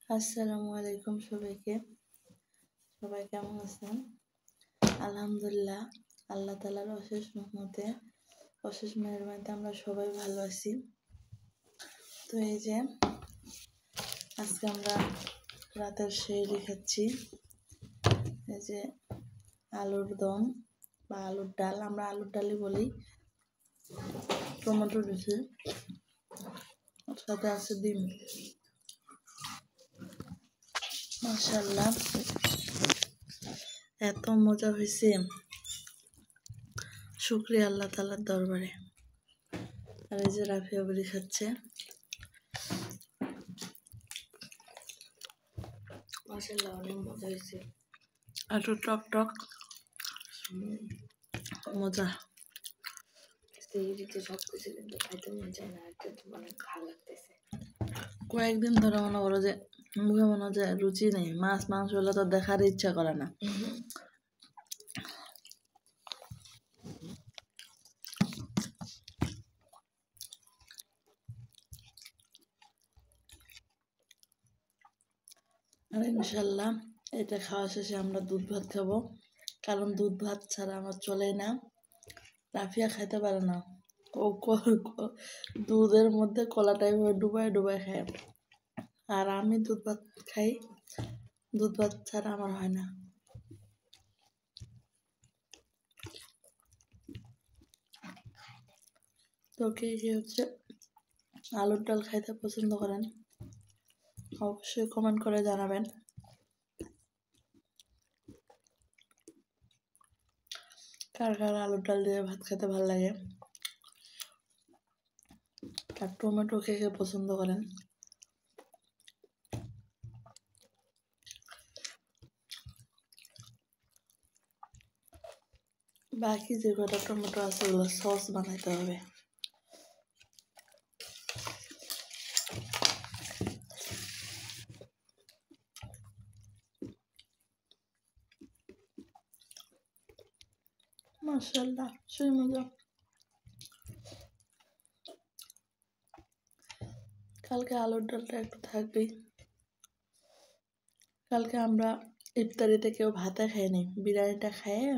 আসসালামু আলাইকুম সবাইকে। সবাই কেমন আছেন? আলহামদুলিল্লাহ, আল্লাহ তাআলার অশেষ রহমতে, অশেষ মেহেরবানিতে আমরা সবাই ভালো আছি। তো এই যে আজকে আমরা রাতের সেহরি খাচ্ছি। এই যে আলুর দম বা আলুর ডাল, আমরা আলুর ডালই বলি। টমেটো দিয়েছি, সাথে আছে ডিম। মাশাআল্লাহ, এত মজা হয়েছে, শুকরিয়া আল্লাহ তাআলার দরবারে। আর এই যে রাফিয়া বুড়ি খাচ্ছে। মাশাআল্লাহ, অনেক মজা হয়েছে। একটু টক টক মজা। সেহরিতে সব কিছু কিন্তু খাইতে মন চায় না, কিন্তু অনেক ভালো লাগতেছে। কয়েকদিন ধরে মনে করো যে মুখে মনে হয় যে রুচি নেই, মাছ মাংস হলে তো দেখার ইচ্ছা করে না। আর ইনশাল্লাহ এটা খাওয়া শেষে আমরা দুধ ভাত খাবো, কারণ দুধ ভাত ছাড়া আমার চলে না। রাফিয়া খাইতে পারে না, ও দুধের মধ্যে কলাটাই ডুবাই ডুবাই খায়। আর আমি দুধ ভাত খাই, দুধ ভাত ছাড়া আমার হয় না। তো কে কে হচ্ছে আলুর ডাল খাইতে পছন্দ করেন অবশ্যই কমেন্ট করে জানাবেন। কার কার আলুর ডাল দিয়ে ভাত খেতে ভালো লাগে, আর টমেটো কে কে পছন্দ করেন। বাকি যে কটা টমেটো আছে ওগুলো সস বানাইতে হবে। মাশাআল্লাহ, সেই মজা। কালকে আলুর ডালটা একটু থাকবেই। কালকে আমরা ইফতারিতে কেউ ভাতে খাইনি, বিরিয়ানিটা খাইয়ে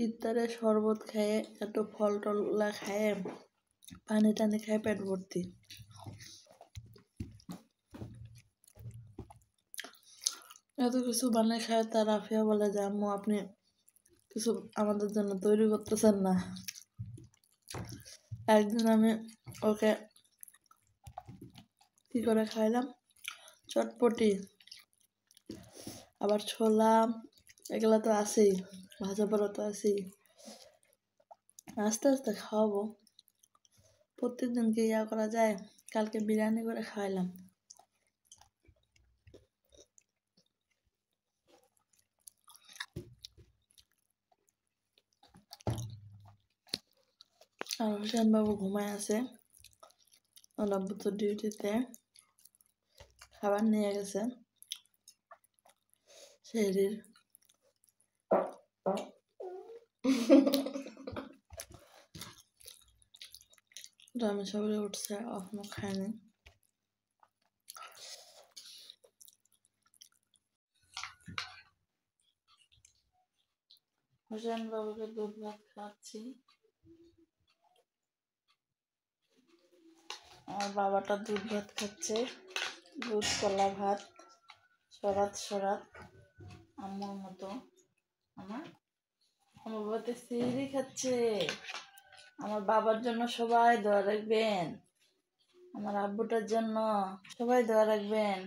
ইফতারে শরবত খাইয়ে একটু ফল টলা খাইয়ে পানি টানি খাই পেট ভর্তি। এত কিছু বানিয়ে খায়, তার রাফিয়া বলে যে আম্মু আপনি কিছু আমাদের জন্য তৈরি করতেছেন না। একদিন আমি ওকে কি করে খাইলাম, চটপটি আবার ছোলা, এগুলা তো আছেই, ভাজা পোড়া তো আছেই। আস্তে আস্তে খাওয়াবো, প্রত্যেকদিন কি ইয়া করা যায়। কালকে বিরিয়ানি করে খাওয়াইলাম। আর হোসেন বাবু ঘুমায় আছে, ওর আব্বু তো ডিউটিতে খাবার নিয়ে গেছে সেহরির। আমি সবাই উঠছে, এখনো খায়নি। হোসেন বাবুকে দুধ ভাত খাওয়াচ্ছি। আমার বাবাটা দুধ ভাত খাচ্ছে, দুধ কলা ভাত, সরাত সরাত আম্মুর মতো। আমার বাবাতে সেহরি খাচ্ছে। আমার বাবার জন্য সবাই দোয়া রাখবেন, আমার আব্বুটার জন্য সবাই দোয়া রাখবেন।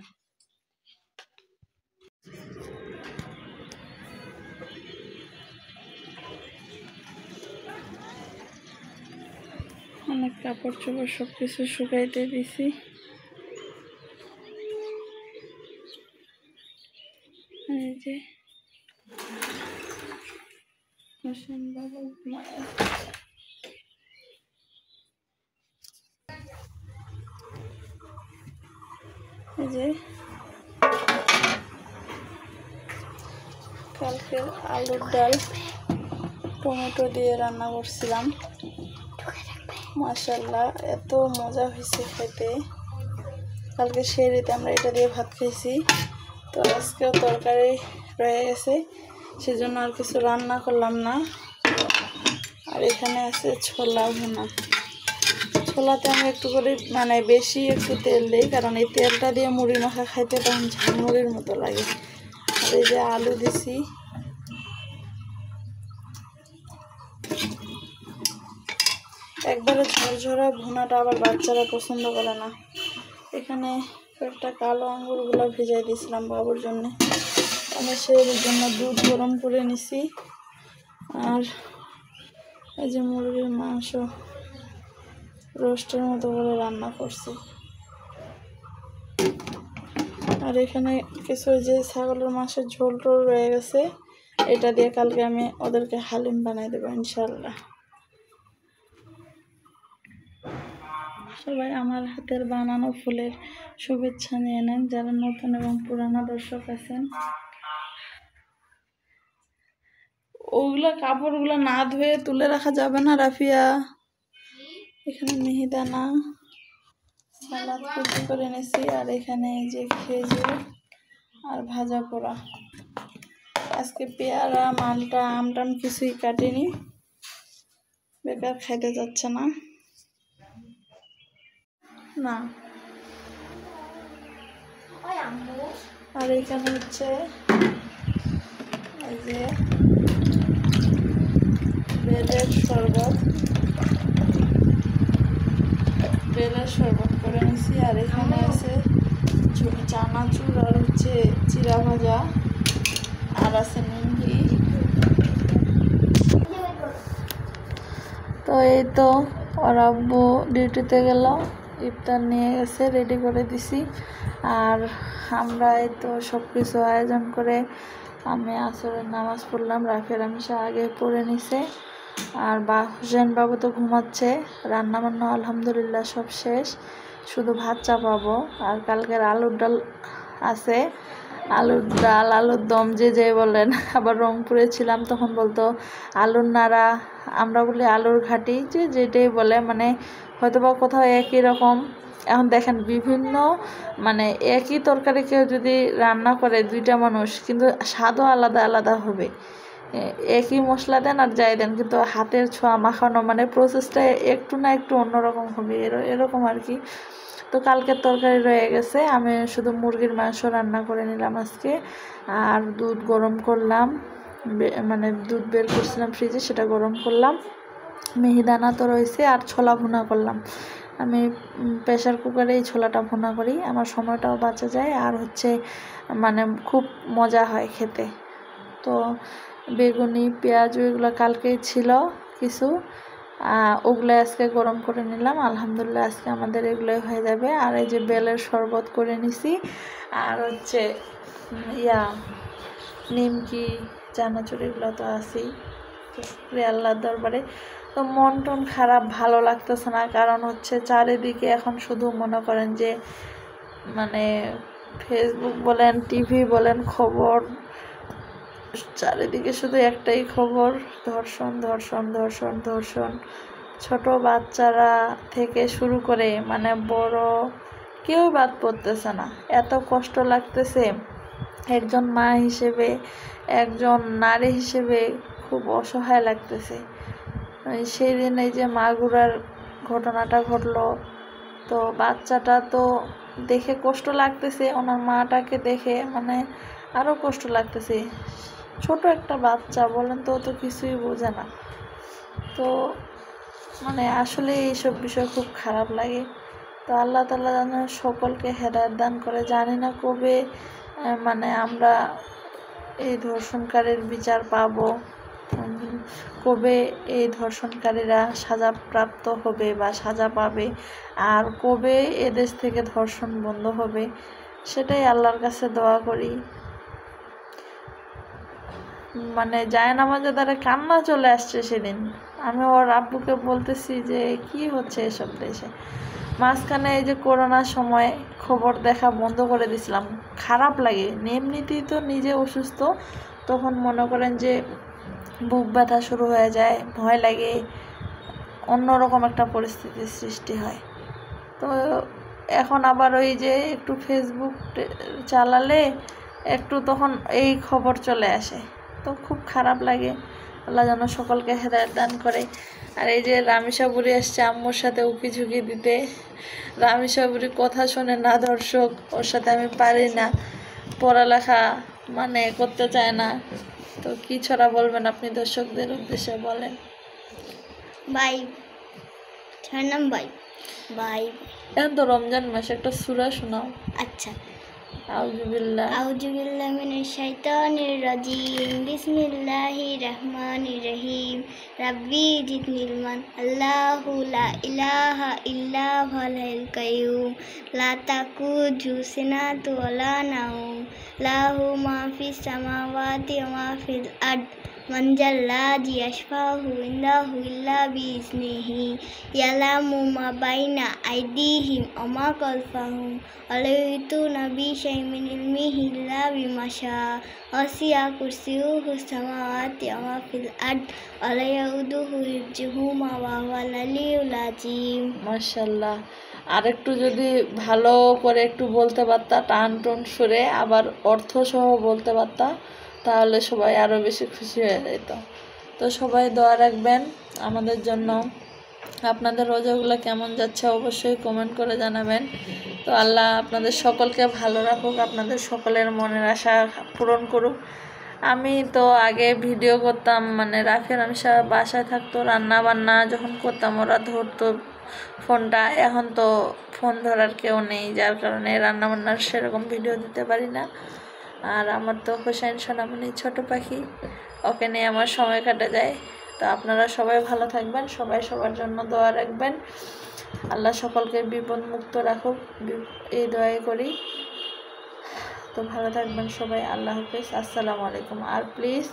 অনেক কাপড় চোপড় সব কিছু শুকাইতে দিছি। এই যে হোসেন বাবু ঘুমায়। এই যে কালকে আলুর ডাল টমেটো দিয়ে রান্না করছিলাম। মাশাআল্লাহ, এত মজা হয়েছে খেতে। কালকে সেহরিতে আমরা এটা দিয়ে ভাত খাইছি। তো আজকেও তরকারি রয়ে গেছে, সেজন্য আর কিছু রান্না করলাম না। আর এখানে আছে ছোলা ভুনা। ছোলাতে আমি একটু করে মানে বেশি একটু তেল দিই, কারণ এই তেলটা দিয়ে মুড়ি মাখা খাইতে তখন ঝালমুড়ির মতো লাগে। আর এই যে আলু দিছি, একবারে ঝরঝরা ভুনাটা আবার বাচ্চারা পছন্দ করে না। এখানে একটা কালো আঙ্গুরগুলো ভেজাই দিয়েছিলাম বাবুর জন্য। আমি সেই জন্য দুধ গরম করে নিছি। আর এই যে মুরগির মাংস রোস্টের মতো করে রান্না করছি। আর এখানে কিছু যে ছাগলের মাংসের ঝোল টোল রয়ে গেছে, এটা দিয়ে কালকে আমি ওদেরকে হালিম বানাই দেবো ইনশাল্লাহ। সবাই আমার হাতের বানানো ফুলের শুভেচ্ছা নিয়ে নেন, যারা নতুন এবং পুরানো দর্শক আছেন। ওগুলো কাপড়গুলো না ধুয়ে তুলে রাখা যাবে না রাফিয়া। এখানে মিহিদানা সালাদ কুচি করে নিয়েছি, আর এখানে এই যে খেজুর আর ভাজা পোড়া। আজকে পেয়ারা মালটা আমটাম কিছুই কাটিনি, বেকার খাইতে যাচ্ছে না। না আর এখানে হচ্ছে এই যে বেলের শরবত করে নিছি। আর এখানে আছে চানাচুর আর হচ্ছে চিরা ভাজা, আর আছে নিমকি। তো এই তো ওর আব্বু ডিউটিতে গেল, ইফতার নিয়ে গেছে, রেডি করে দিছি। আর আমরা এই তো সব কিছু আয়োজন করে আমি আসরের নামাজ পড়লাম, রাফিয়া রামিশা আগে পড়ে নিছে। আর হোসেন বাবু তো ঘুমাচ্ছে। রান্না বান্না আলহামদুলিল্লাহ সব শেষ, শুধু ভাত চাপাবো। আর কালকের আলুর ডাল আছে, আলুর ডাল আলুর দম যে বলেন। আবার রংপুরে ছিলাম তখন বলতো আলুর নাড়া, আমরা বলি আলুর ঘাটি, যেটাই বলে, মানে হয়তো বা কোথাও একই রকম। এখন দেখেন বিভিন্ন মানে একই তরকারি কেউ যদি রান্না করে দুইটা মানুষ, কিন্তু স্বাদও আলাদা আলাদা হবে। একই মশলা দেন আর যাই দেন, কিন্তু হাতের ছোঁয়া মাখানো মানে প্রসেসটা একটু না একটু অন্যরকম হবে, এরকম আর কি। তো কালকের তরকারি রয়ে গেছে, আমি শুধু মুরগির মাংস রান্না করে নিলাম আজকে। আর দুধ গরম করলাম, মানে দুধ বের করছিলাম ফ্রিজে, সেটা গরম করলাম। মিহিদানা তো রয়েছে, আর ছোলা ভুনা করলাম। আমি প্রেশার কুকারে এই ছোলাটা ভুনা করি, আমার সময়টাও বাঁচা যায়, আর হচ্ছে মানে খুব মজা হয় খেতে। তো বেগুনি পেঁয়াজ এগুলো কালকেই ছিল কিছু, ওগুলো আজকে গরম করে নিলাম। আলহামদুলিল্লাহ আজকে আমাদের এগুলোই হয়ে যাবে। আর এই যে বেলের শরবত করে নিছি, আর হচ্ছে নিমকি চানাচুর এগুলো তো আছেই। আল্লাহর দরবারে তো মন টন খারাপ, ভালো লাগতেছে না, কারণ হচ্ছে চারিদিকে এখন শুধু মনে করেন যে মানে ফেসবুক বলেন টিভি বলেন খবর, চারিদিকে শুধু একটাই খবর, ধর্ষণ ধর্ষণ ধর্ষণ ধর্ষণ। ছোট বাচ্চারা থেকে শুরু করে মানে বড় কেউ বাদ পড়তেছে না। এত কষ্ট লাগতেছে একজন মা হিসেবে, একজন নারী হিসেবে খুব অসহায় লাগতেছে। সেই দিন এই যে মাগুরার ঘটনাটা ঘটলো, তো বাচ্চাটা তো দেখে কষ্ট লাগতেছে, ওনার মাটাকে দেখে মানে আরও কষ্ট লাগতেছে। ছোট একটা বাচ্চা বলেন তো, তো কিছুই বোঝে না। তো মানে আসলে এইসব বিষয় খুব খারাপ লাগে। তো আল্লাহ তাআলা যেন সকলকে হেদায়েত দান করে। জানি না কবে মানে আমরা এই ধর্ষণকারীর বিচার পাবো, কবে এই ধর্ষণকারীরা সাজাপ্রাপ্ত হবে বা সাজা পাবে, আর কবে এদেশ থেকে ধর্ষণ বন্ধ হবে, সেটাই আল্লাহর কাছে দোয়া করি। মানে জায়নামাজে দ্বারা কান্না চলে আসছে সেদিন। আমি ওর আব্বুকে বলতেছি যে কি হচ্ছে এসব দেশে। মাঝখানে এই যে করোনার সময় খবর দেখা বন্ধ করে দিয়েছিলাম, খারাপ লাগে। এমনিতেই তো নিজে অসুস্থ, তখন মনে করেন যে বুক ব্যথা শুরু হয়ে যায়, ভয় লাগে, অন্যরকম একটা পরিস্থিতির সৃষ্টি হয়। তো এখন আবার ওই যে একটু ফেসবুক চালালে একটু তখন এই খবর চলে আসে, তো খুব খারাপ লাগে। আল্লাহ যেন সকলকে হেদায়েত দান করে। আর এই যে রামিসা বুড়ি আসছে আম্মুর সাথে উকি ঝুঁকি দিতে। রামিসা বুড়ি কথা শোনে না দর্শক, ওর সাথে আমি পারি না, পড়ালেখা মানে করতে চায় না। তো কি ছড়া বলবেন আপনি দর্শকদের উদ্দেশ্যে বলেন। বাই 6 নম্বর বাই। এখন তো রমজান মাস, একটা সূরা শোনাও। আচ্ছা, আউযু বিল্লাহি মিনাশ শাইতানির রাজিম, বিসমিল্লাহির রহমানির রহিম, রাব্বি জিদনি ইলমান, আল্লাহু লা ইলাহা ইল্লা হুয়াল হাইয়ুল কাইয়্যুম, লা তাকুযু সিনাতু ওয়ালা নাওম, লাহু মা ফিস সামাওয়াতি ওয়া মা ফিল আরদ, মান জাল্লাযী ইয়াশফা'ু ইনদাহু ইল্লা বিইজনিহি, ইয়ালামু মা বাইনা আইদিহিম ওয়া মা খালফাহুম, ওয়া লা ইউহিতুনা বিশাইইন মিন ইলমিহি ইল্লা বিমা শাআ, ওয়াসি'a কুরসিয়্যুহুস সামাওয়াতি ওয়া মা ফিল আরদ, ওয়া লা ইয়াউদুহু হিফযুহুমা ওয়া হুয়াল আলিয়্যুল আযীম। মাশাআল্লাহ। আর একটু যদি ভালো করে একটু বলতে পারতা, টান টন সুরে, আবার অর্থ সহ বলতে পারতা, তাহলে সবাই আরও বেশি খুশি হয়ে যেত। তো সবাই দোয়া রাখবেন আমাদের জন্য। আপনাদের রোজাগুলো কেমন যাচ্ছে অবশ্যই কমেন্ট করে জানাবেন। তো আল্লাহ আপনাদের সকলকে ভালো রাখুক, আপনাদের সকলের মনের আশা পূরণ করুক। আমি তো আগে ভিডিও করতাম, মানে রাফিয়া রামিসা বাসায় থাকতো, রান্না বান্না যখন করতাম ওরা ধরতো ফোনটা। এখন তো ফোন ধরার কেউ নেই, যার কারণে রান্নাবান্নার সেরকম ভিডিও দিতে পারি না। আর আমার তো হোসাইন সোনামণি ছোট পাখি, ওকে নিয়ে আমার সময় কাটা যায়। তো আপনারা সবাই ভালো থাকবেন, সবাই সবার জন্য দোয়া রাখবেন। আল্লাহ সকলকে বিপদ মুক্ত রাখুক, এই দোয়াই করি। তো ভালো থাকবেন সবাই, আল্লাহ হাফেজ, আসসালামু আলাইকুম। আর প্লিজ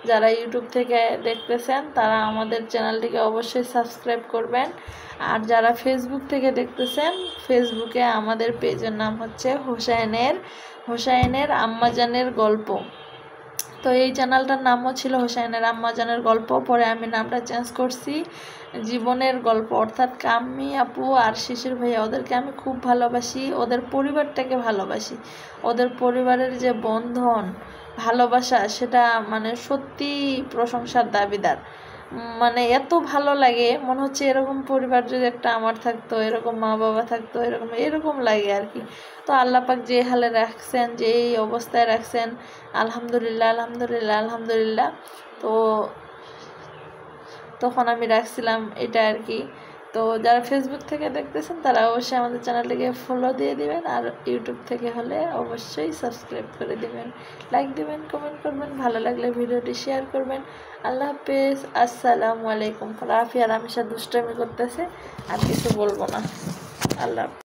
যারা ইউটিউব থেকে দেখতেছেন তারা আমাদের চ্যানেলটিকে অবশ্যই সাবস্ক্রাইব করবেন। আর যারা ফেসবুক থেকে দেখতেছেন, ফেসবুকে আমাদের পেজের নাম হচ্ছে হোসাইনের আম্মাজানের গল্প। তো এই চ্যানেলটার নামও ছিল হোসাইনের আম্মাজানের গল্প, পরে আমি নামটা চেঞ্জ করছি জীবনের গল্প। অর্থাৎ কাম্মি আপু আর শিশির ভাইয়া, ওদেরকে আমি খুব ভালোবাসি, ওদের পরিবারটাকে ভালোবাসি। ওদের পরিবারের যে বন্ধন, ভালোবাসা, সেটা মানে সত্যি প্রশংসার দাবিদার। মানে এত ভালো লাগে, মনে হচ্ছে এরকম পরিবার যদি একটা আমার থাকতো, এরকম মা বাবা থাকতো, এরকম লাগে আর কি। তো আল্লাহ পাক যে হালে রাখছেন, যে এই অবস্থায় রাখছেন, আলহামদুলিল্লাহ আলহামদুলিল্লাহ আলহামদুলিল্লাহ। তো তখন আমি রাখছিলাম এটা আর কি। তো যারা ফেসবুক থেকে দেখতেছেন তারা অবশ্যই আমাদের চ্যানেলটিকে ফলো দিয়ে দিবেন, আর ইউটিউব থেকে হলে অবশ্যই সাবস্ক্রাইব করে দিবেন, লাইক দিবেন, কমেন্ট করবেন, ভালো লাগলে ভিডিওটি শেয়ার করবেন। আল্লাহ হাফেজ, আসসালামু আলাইকুম। রাফিয়া রামিসা দুষ্টামি করতেছে, আর কিছু বলবো না। আল্লাহ।